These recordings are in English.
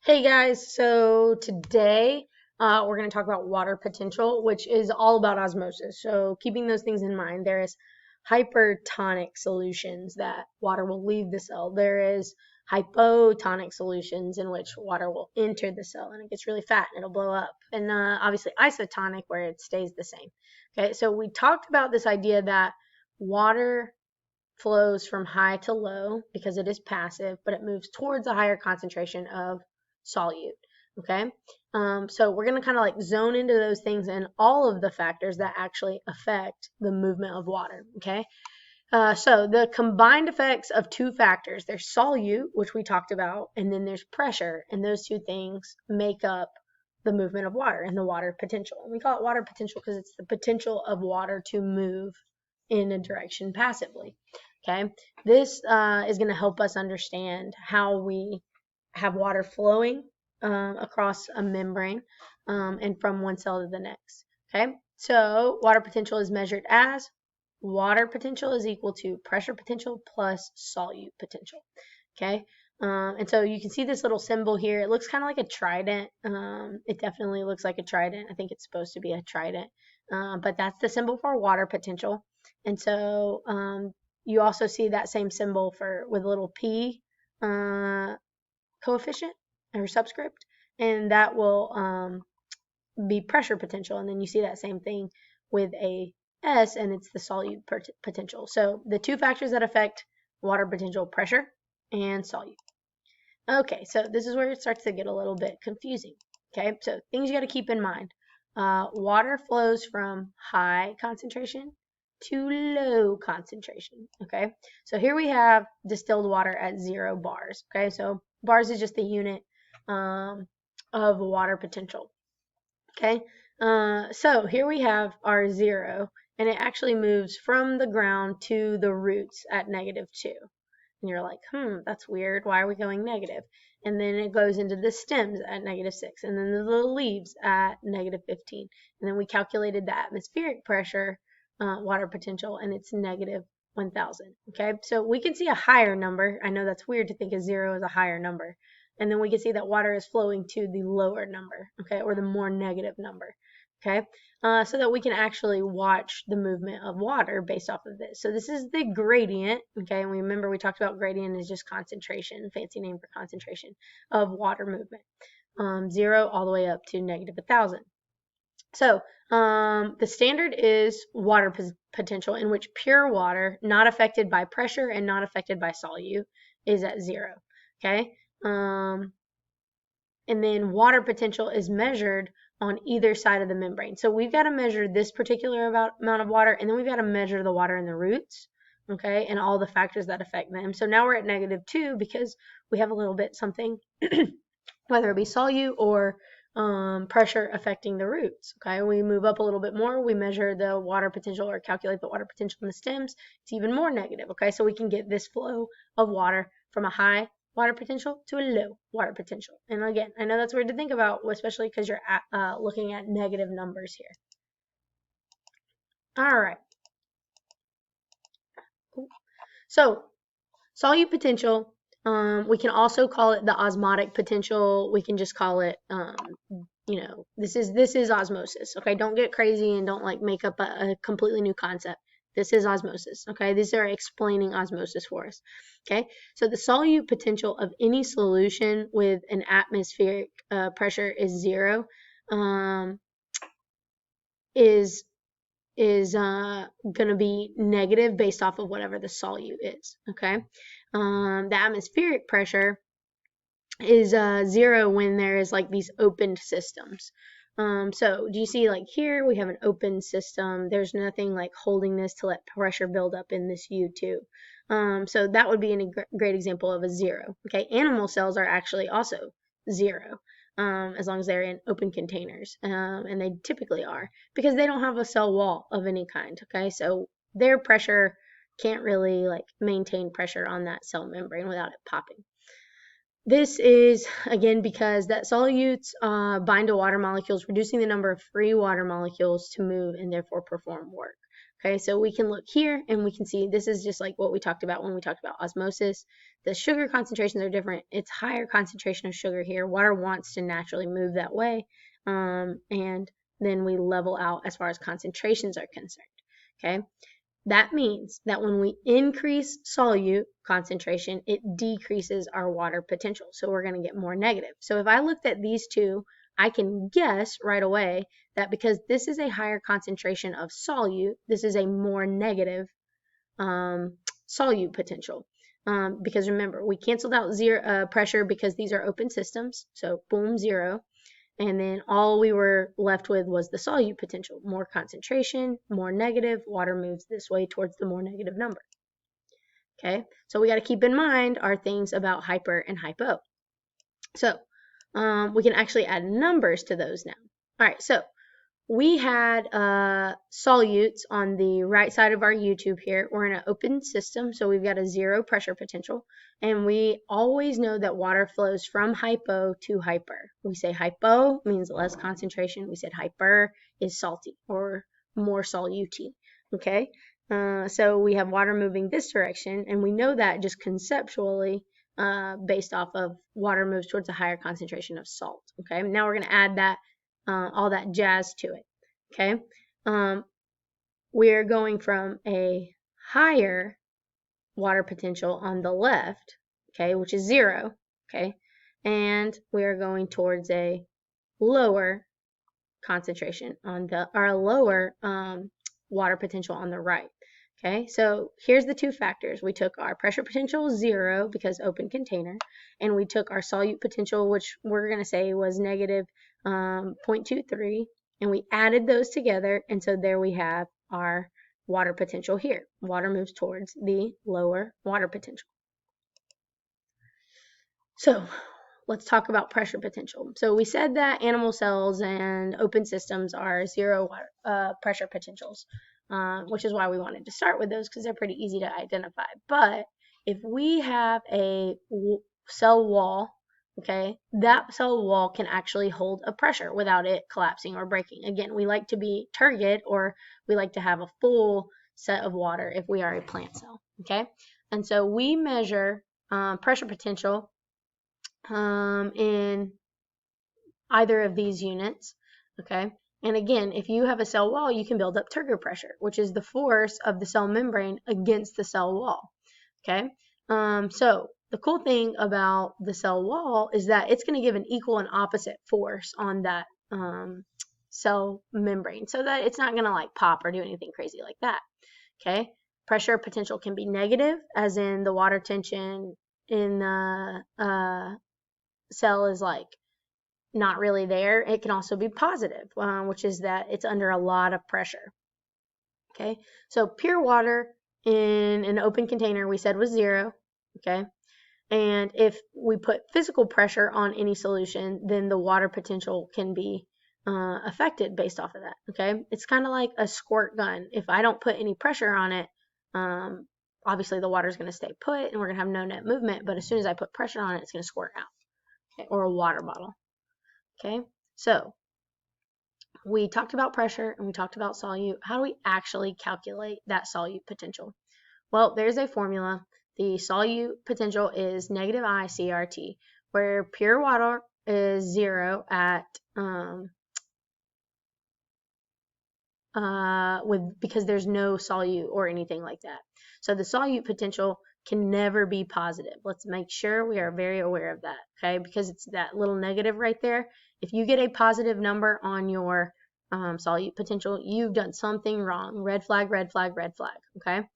Hey guys, so today we're going to talk about water potential, which is all about osmosis. So keeping those things in mind, there is hypertonic solutions that water will leave the cell. There is hypotonic solutions in which water will enter the cell and it gets really fat and it'll blow up. And obviously isotonic where it stays the same. Okay, so we talked about this idea that water flows from high to low because it is passive, but it moves towards a higher concentration of solute. Okay, so we're going to kind of like zone into those things and all of the factors that actually affect the movement of water. Okay, so the combined effects of two factors, there's solute, which we talked about, and then there's pressure, and those two things make up the movement of water and the water potential. And we call it water potential because it's the potential of water to move in a direction passively. Okay, this is going to help us understand how we have water flowing across a membrane and from one cell to the next. Okay, so water potential is measured as water potential is equal to pressure potential plus solute potential. Okay, and so you can see this little symbol here. It looks kind of like a trident. It definitely looks like a trident. I think it's supposed to be a trident, but that's the symbol for water potential. And so you also see that same symbol with a little p coefficient or subscript, and that will be pressure potential. And then you see that same thing with a S, and it's the solute potential. So the two factors that affect water potential, pressure and solute. Okay, so this is where it starts to get a little bit confusing. Okay, so things you got to keep in mind. Water flows from high concentration to low concentration. Okay, so here we have distilled water at 0 bars. Okay, so bars is just the unit of water potential. Okay, so here we have our 0, and it actually moves from the ground to the roots at -2. And you're like, that's weird. Why are we going negative? And then it goes into the stems at -6, and then the leaves at -15. And then we calculated the atmospheric pressure, water potential, and it's -1000. Okay, so we can see a higher number. I know that's weird to think of 0 as a higher number. And then we can see that water is flowing to the lower number, okay, or the more negative number, okay, so that we can actually watch the movement of water based off of this. So this is the gradient, okay, and remember we talked about gradient is just concentration, fancy name for concentration of water movement, 0 all the way up to -1000. So the standard is water potential, in which pure water, not affected by pressure and not affected by solute, is at 0, okay. And then water potential is measured on either side of the membrane. So we've got to measure this particular amount of water, and then we've got to measure the water in the roots, okay, and all the factors that affect them. So now we're at -2 because we have a little bit something, whether it be solute or pressure affecting the roots. Okay, we move up a little bit more, we measure the water potential or calculate the water potential in the stems. It's even more negative. Okay, so we can get this flow of water from a high water potential to a low water potential. And again, I know that's weird to think about, especially because you're looking at negative numbers here. All right. So solute potential, we can also call it the osmotic potential. We can just call it, this is osmosis. Okay, don't get crazy and don't like make up a completely new concept. This is osmosis, okay? These are explaining osmosis for us, okay? So the solute potential of any solution with an atmospheric pressure is 0, is going to be negative based off of whatever the solute is, okay? The atmospheric pressure is 0 when there is like these opened systems. So do you see like here we have an open system. There's nothing like holding this to let pressure build up in this U2. So that would be a great example of a 0. Okay, animal cells are actually also 0 as long as they're in open containers, and they typically are because they don't have a cell wall of any kind. Okay, so their pressure can't really like maintain pressure on that cell membrane without it popping. This is, again, because that solutes bind to water molecules, reducing the number of free water molecules to move and therefore perform work. Okay, so we can look here and we can see this is just like what we talked about when we talked about osmosis. The sugar concentrations are different. It's higher concentration of sugar here. Water wants to naturally move that way, and then we level out as far as concentrations are concerned. Okay, that means that when we increase solute concentration, it decreases our water potential. So we're going to get more negative. So if I looked at these two, I can guess right away that because this is a higher concentration of solute, this is a more negative solute potential. Because remember, we canceled out zero pressure because these are open systems. So boom, 0. And then all we were left with was the solute potential. More concentration, more negative. Water moves this way towards the more negative number. Okay, so we got to keep in mind our things about hyper and hypo. So we can actually add numbers to those now. All right, so we had solutes on the right side of our YouTube here. We're in an open system, so we've got a 0 pressure potential. And we always know that water flows from hypo to hyper. We say hypo means less concentration. We said hyper is salty or more solute. Okay, so we have water moving this direction, and we know that just conceptually based off of water moves towards a higher concentration of salt. Okay, now we're going to add that all that jazz to it. Okay, we're going from a higher water potential on the left, okay, which is 0, okay, and we are going towards a lower concentration on our lower water potential on the right. Okay, so here's the two factors. We took our pressure potential 0 because open container, and we took our solute potential, which we're going to say was negative 0.23, and we added those together, and so there we have our water potential here. Water moves towards the lower water potential. So let's talk about pressure potential. So we said that animal cells and open systems are 0 pressure potentials, which is why we wanted to start with those because they're pretty easy to identify. But if we have a cell wall, okay, that cell wall can actually hold a pressure without it collapsing or breaking. Again, we like to be turgid, or we like to have a full set of water if we are a plant cell, okay? And so we measure pressure potential in either of these units, okay? And again, if you have a cell wall, you can build up turgid pressure, which is the force of the cell membrane against the cell wall, okay? So the cool thing about the cell wall is that it's going to give an equal and opposite force on that cell membrane, so that it's not going to like pop or do anything crazy like that, okay? Pressure potential can be negative, as in the water tension in the cell is like not really there. It can also be positive, which is that it's under a lot of pressure. Okay, so pure water in an open container we said was 0. Okay, and if we put physical pressure on any solution, then the water potential can be affected based off of that. Okay, it's kind of like a squirt gun. If I don't put any pressure on it, obviously the water is going to stay put and we're going to have no net movement, but as soon as I put pressure on it, it's going to squirt out. Okay, or a water bottle. Okay, so we talked about pressure and we talked about solute. How do we actually calculate that solute potential? Well, there's a formula. The solute potential is negative I CRT, where pure water is 0 at because there's no solute or anything like that. So the solute potential can never be positive. Let's make sure we are very aware of that, okay? Because it's that little negative right there. If you get a positive number on your solute potential, you've done something wrong. Red flag, red flag, red flag, okay?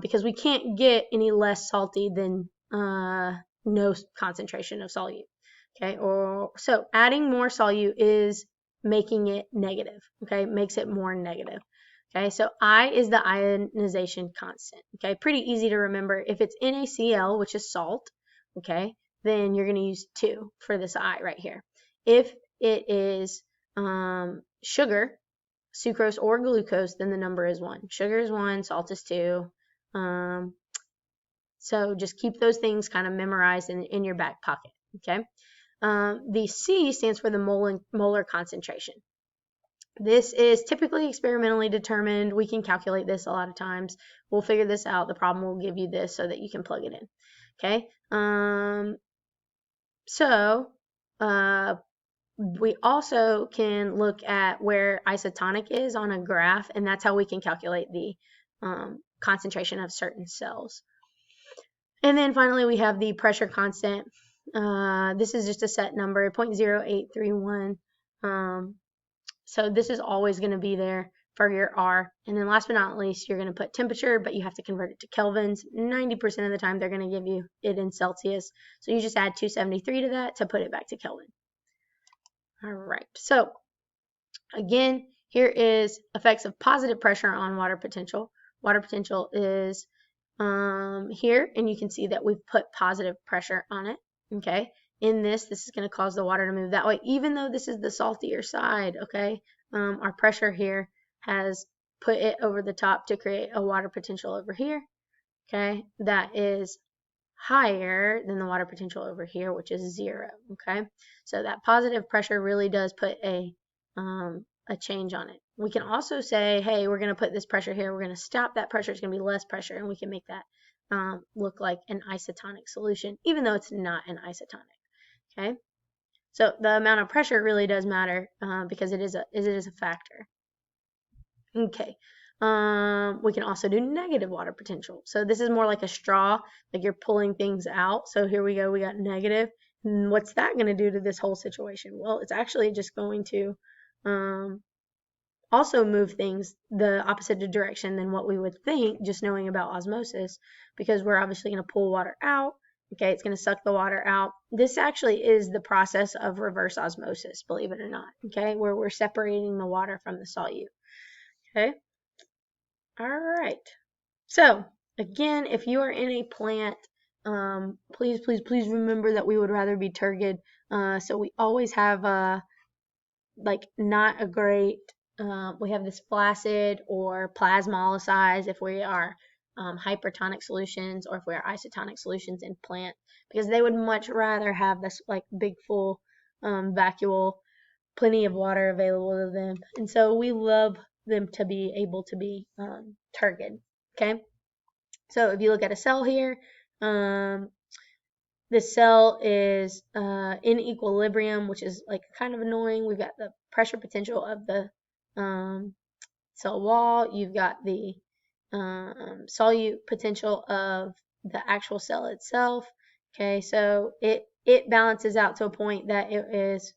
Because we can't get any less salty than no concentration of solute, okay? Or so adding more solute is making it negative, okay? Makes it more negative. Okay, so I is the ionization constant. Okay, pretty easy to remember. If it's NaCl, which is salt, okay, then you're going to use 2 for this I right here. If it is sugar, sucrose or glucose, then the number is 1. Sugar is 1, salt is 2. So just keep those things kind of memorized in your back pocket. Okay, the C stands for the molar concentration. This is typically experimentally determined. We can calculate this a lot of times. We'll figure this out. The problem will give you this so that you can plug it in. Okay. We also can look at where isotonic is on a graph, and that's how we can calculate the concentration of certain cells. And then finally, we have the pressure constant. This is just a set number, 0.0831. So this is always going to be there for your R. And then last but not least, you're going to put temperature, but you have to convert it to kelvins. 90% of the time, they're going to give you it in Celsius. So you just add 273 to that to put it back to Kelvin. All right. So again, here is effects of positive pressure on water potential. Water potential is here, and you can see that we've put positive pressure on it. Okay. In this is going to cause the water to move that way, even though this is the saltier side, okay? Our pressure here has put it over the top to create a water potential over here, okay? That is higher than the water potential over here, which is 0, okay? So that positive pressure really does put a change on it. We can also say, hey, we're going to put this pressure here. We're going to stop that pressure. It's going to be less pressure, and we can make that look like an isotonic solution, even though it's not an isotonic. Okay, so the amount of pressure really does matter because it is a factor. Okay, we can also do negative water potential. So this is more like a straw, like you're pulling things out. So here we go, we got negative. And what's that going to do to this whole situation? Well, it's actually just going to also move things the opposite direction than what we would think, just knowing about osmosis, because we're obviously going to pull water out. Okay, it's going to suck the water out. This actually is the process of reverse osmosis, believe it or not, okay, where we're separating the water from the solute. Okay, all right. So again, if you are in a plant, please remember that we would rather be turgid. So we always have like not a great, we have this flaccid or plasmolysis if we are hypertonic solutions, or if we are isotonic solutions in plant, because they would much rather have this like big full vacuole, plenty of water available to them, and so we love them to be able to be turgid. Okay, so if you look at a cell here, this cell is in equilibrium, which is like kind of annoying. We've got the pressure potential of the cell wall. You've got the solute potential of the actual cell itself. Okay, so it balances out to a point that it is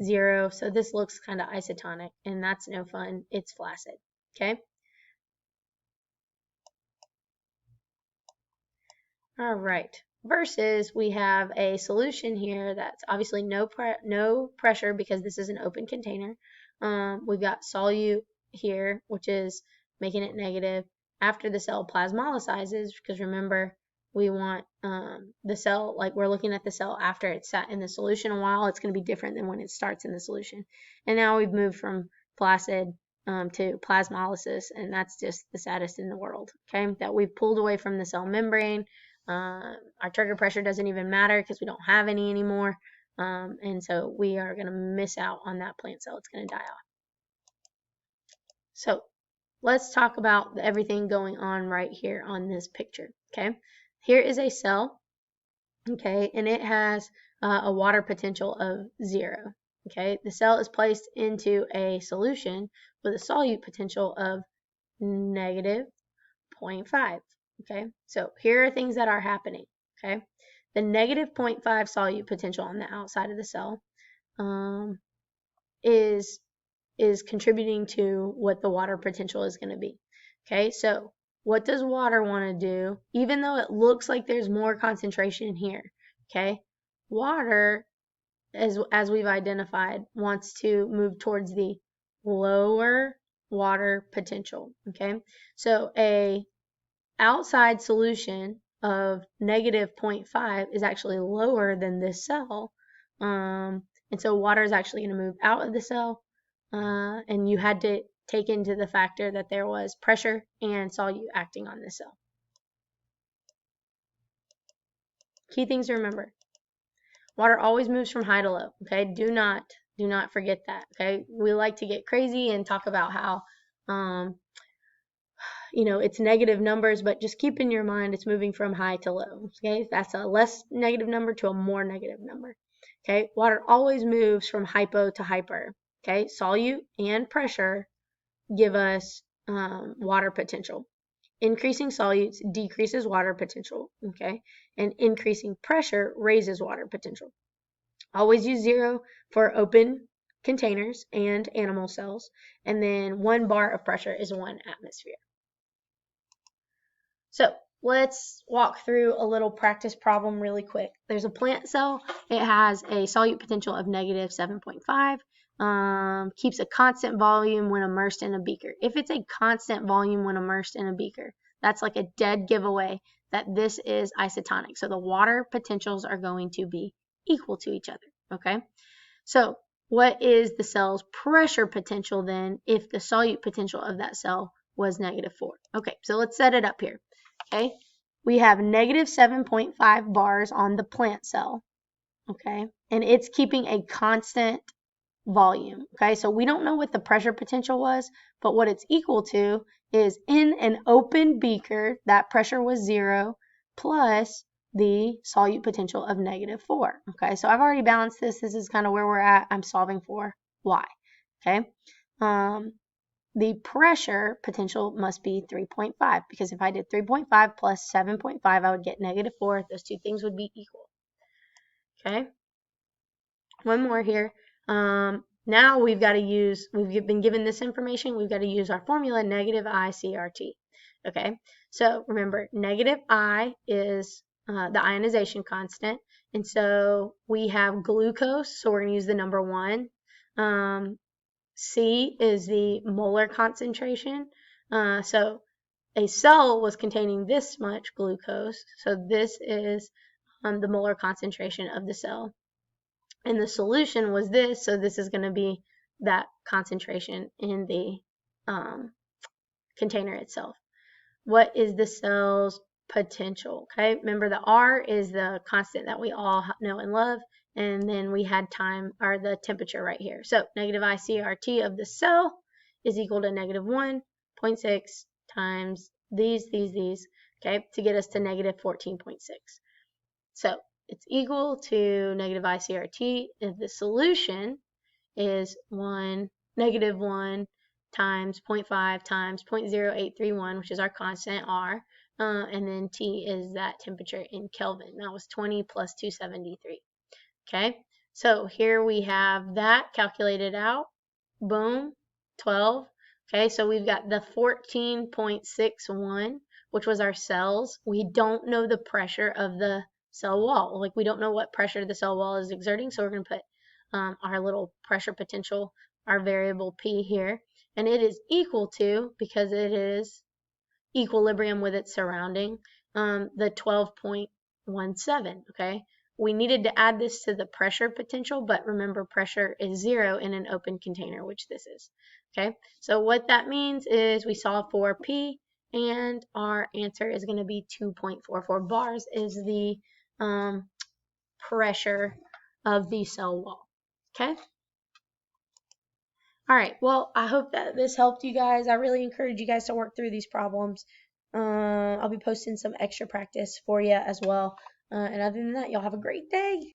0. So this looks kind of isotonic, and that's no fun. It's flaccid. Okay. All right. Versus we have a solution here that's obviously no pressure because this is an open container. We've got solute here, which is making it negative after the cell plasmolysizes, because remember, we want the cell, like we're looking at the cell after it's sat in the solution a while. It's going to be different than when it starts in the solution. And now we've moved from flaccid to plasmolysis, and that's just the saddest in the world, okay? That we've pulled away from the cell membrane. Our trigger pressure doesn't even matter because we don't have any anymore. And so we are going to miss out on that plant cell. It's going to die off. So let's talk about everything going on right here on this picture. Okay, here is a cell. Okay, and it has a water potential of 0. Okay, the cell is placed into a solution with a solute potential of negative 0.5. Okay, so here are things that are happening. Okay, the negative 0.5 solute potential on the outside of the cell is contributing to what the water potential is going to be. Okay, so what does water want to do? Even though it looks like there's more concentration here, okay, water, as we've identified, wants to move towards the lower water potential. Okay, so a outside solution of negative 0.5 is actually lower than this cell, and so water is actually going to move out of the cell, and you had to take into the factor that there was pressure and solute acting on this cell. Key things to remember: water always moves from high to low. Okay, do not Do not forget that, okay? We like to get crazy and talk about how, it's negative numbers, but just keep in your mind it's moving from high to low, okay? That's a less negative number to a more negative number, okay? Water always moves from hypo to hyper, okay? Solute and pressure give us water potential. Increasing solutes decreases water potential, okay? And increasing pressure raises water potential. Always use 0 for open containers and animal cells, and then 1 bar of pressure is 1 atmosphere. So let's walk through a little practice problem really quick. There's a plant cell. It has a solute potential of negative 7.5. Keeps a constant volume when immersed in a beaker. If it's a constant volume when immersed in a beaker, that's like a dead giveaway that this is isotonic. So the water potentials are going to be equal to each other, okay? So what is the cell's pressure potential then if the solute potential of that cell was negative 4? Okay, so let's set it up here, okay? We have negative 7.5 bars on the plant cell, okay? And it's keeping a constant volume, okay? So we don't know what the pressure potential was, but what it's equal to is in an open beaker, that pressure was 0 plus the solute potential of negative 4, okay? So I've already balanced this. This is kind of where we're at. I'm solving for y, okay? The pressure potential must be 3.5 because if I did 3.5 plus 7.5, I would get negative 4. Those two things would be equal, okay? One more here. Now we've been given this information, we've got to use our formula, negative I CRT. Okay, so remember, negative I is the ionization constant, and so we have glucose, so we're going to use the number 1. C is the molar concentration. So a cell was containing this much glucose, so this is the molar concentration of the cell. And the solution was this, so this is going to be that concentration in the container itself. What is the cell's potential? Okay, remember the R is the constant that we all know and love, and then we had time, or the temperature right here. So negative I CRT of the cell is equal to negative 1.6 times these, okay, to get us to negative 14.6. So it's equal to negative I CRT if the solution is negative 1 times 0.5 times 0.0831, which is our constant R, and then T is that temperature in Kelvin. That was 20 plus 273. Okay, so here we have that calculated out. Boom, 12. Okay, so we've got the 14.61, which was our cells. We don't know the pressure of the cell wall. Like, we don't know what pressure the cell wall is exerting, so we're going to put our little pressure potential, our variable P here, and it is equal to, because it is equilibrium with its surrounding, the 12.17, okay? We needed to add this to the pressure potential, but remember, pressure is 0 in an open container, which this is, okay? So what that means is we solve for P, and our answer is going to be 2.44 bars is the pressure of the cell wall, okay? All right, well, I hope that this helped you guys. I really encourage you guys to work through these problems. I'll be posting some extra practice for you as well. And other than that, y'all have a great day.